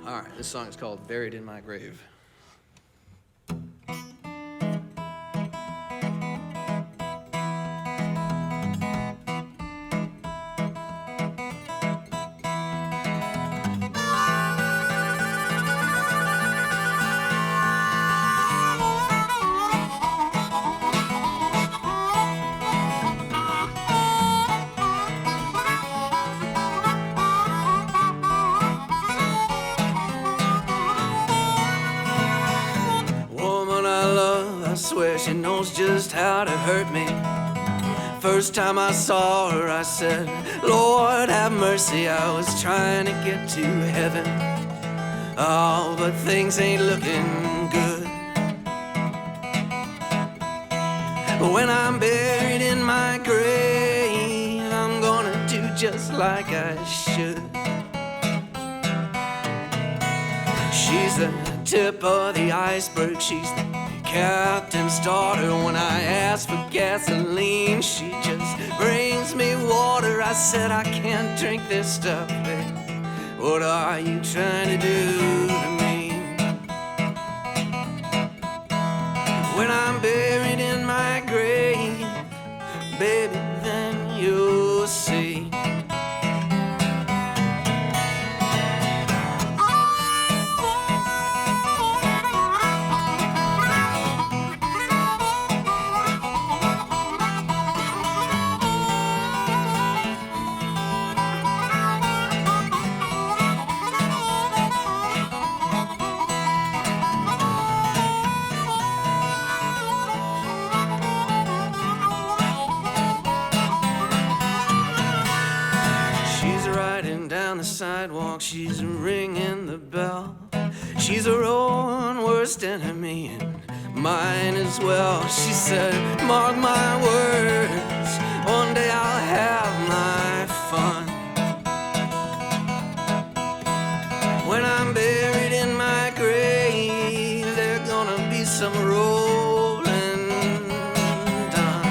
All right, this song is called Buried in My Grave. I swear she knows just how to hurt me. First time I saw her, I said, Lord have mercy, I was trying to get to heaven. Oh, but things ain't looking good. When I'm buried in my grave, I'm gonna do just like I should. She's the tip of the iceberg, she's the captain's daughter. When I ask for gasoline, she just brings me water. I said I can't drink this stuff, babe. What are you trying to do to me? When I'm buried in my grave, baby, then you'll see. Down the sidewalk, she's ringing the bell. She's her own worst enemy and mine as well. She said, mark my words, one day I'll have my fun. When I'm buried in my grave, there's gonna be some rolling done.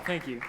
Thank you.